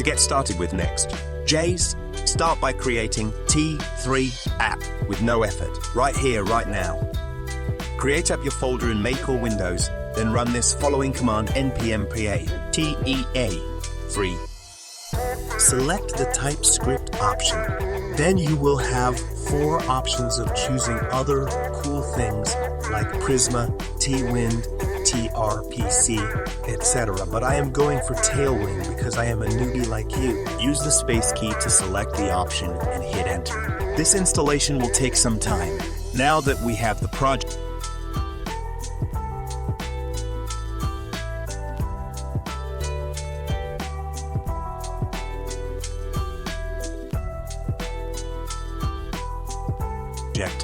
get started with Next.js, start by creating T3 app with no effort, right here, right now. Create up your folder in Mac or Windows, then run this following command npm create TEA3. Select the TypeScript option. Then you will have 4 options of choosing other cool things like Prisma, Tailwind, TRPC, etc. But I am going for Tailwind because I am a newbie like you. Use the space key to select the option and hit enter. This installation will take some time. Now that we have the project,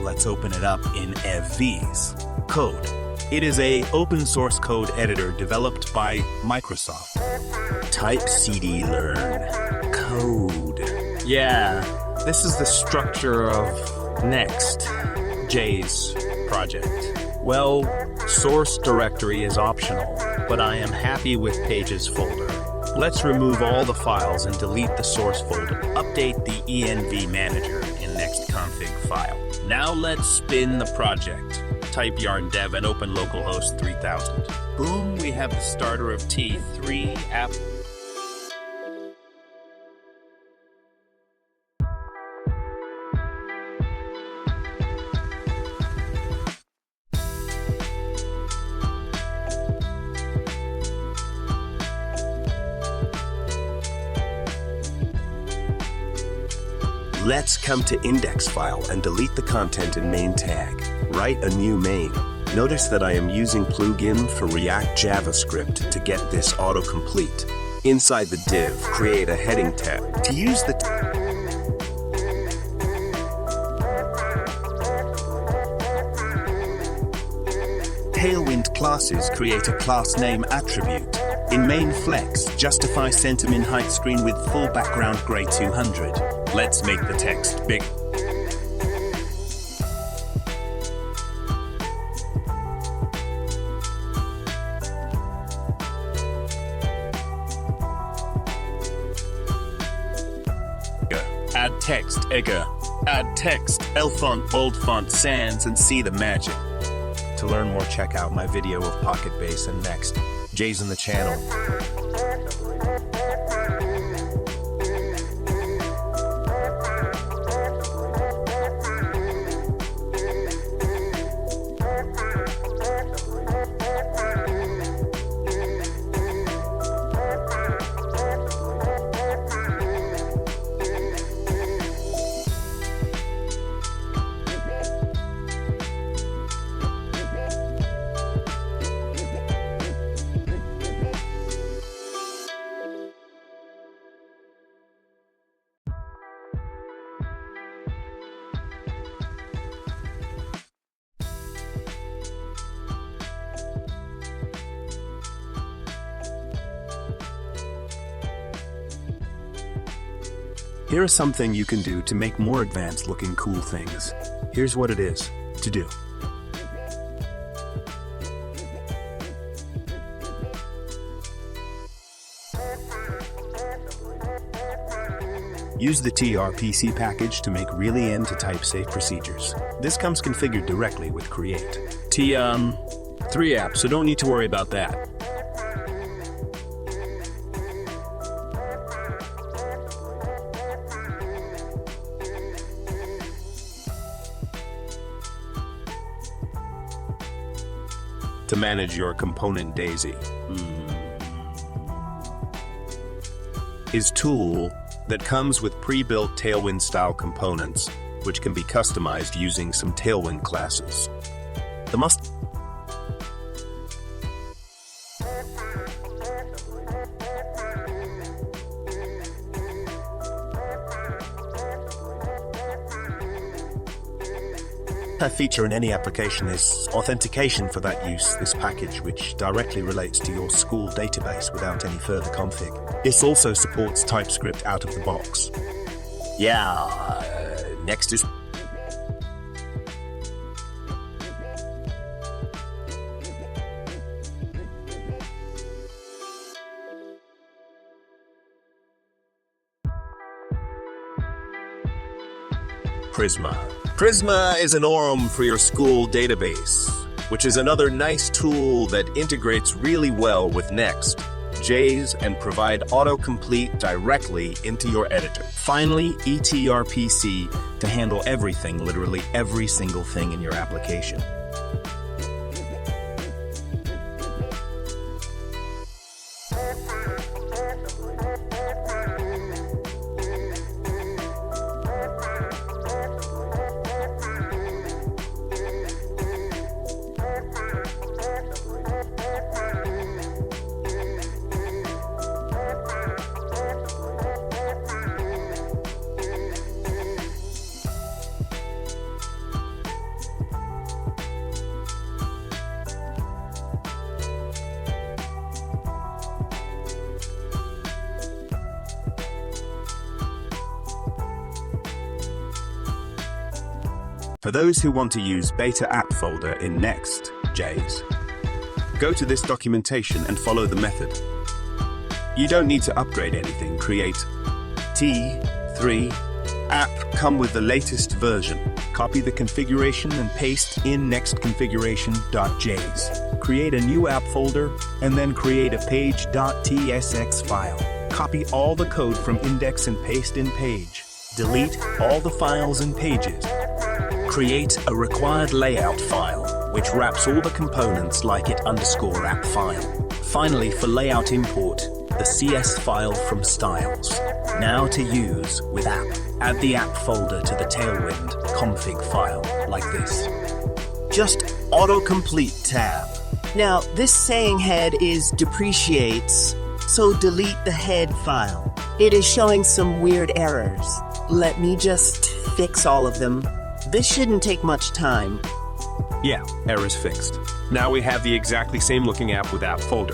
let's open it up in VS Code. It is an open source code editor developed by Microsoft. Type CD learn code. Yeah, this is the structure of Next.js project. Well, source directory is optional, but I am happy with pages folder. Let's remove all the files and delete the source folder. Update the env manager in next config file. Now let's spin the project. Type yarn dev and open localhost 3000. Boom, we have the starter of T3 app. Let's come to index file and delete the content in main tag. Write a new main. Notice that I am using plugin for React JavaScript to get this autocomplete. Inside the div, create a heading tag. To use the Tailwind classes, create a class name attribute. In main flex, justify centermin height screen with full background gray 200. Let's make the text big. Add text, Ega. Add text, L font, bold font, sans, and see the magic. To learn more, check out my video of Pocket Base and Next.js in the channel. Here are some things you can do to make more advanced looking cool things. Here's what it is to do. Use the TRPC package to make really end to type safe procedures. This comes configured directly with Create. T3 app, so don't need to worry about that. To manage your component daisy is tool that comes with pre-built Tailwind style components, which can be customized using some Tailwind classes. The must A feature in any application is authentication for that use, this package, which directly relates to your school database without any further config. This also supports TypeScript out of the box. Yeah, next is Prisma. Prisma is an ORM for your school database, which is another nice tool that integrates really well with Next.js and provide autocomplete directly into your editor. Finally, etrpc to handle everything, literally every single thing in your application. For those who want to use beta app folder in Next.js, go to this documentation and follow the method. You don't need to upgrade anything. Create T3 app, come with the latest version. Copy the configuration and paste in nextconfiguration.js. Create a new app folder and then create a page.tsx file. Copy all the code from index and paste in page. Delete all the files and pages. Create a required layout file, which wraps all the components like it _app file. Finally, for layout import, the CS file from styles. Now to use with app. Add the app folder to the Tailwind config file, like this. Just autocomplete tab. Now, this saying head is depreciates, so delete the head file. It is showing some weird errors. Let me just fix all of them. This shouldn't take much time. Yeah, errors fixed. Now we have the exactly same looking app with app folder.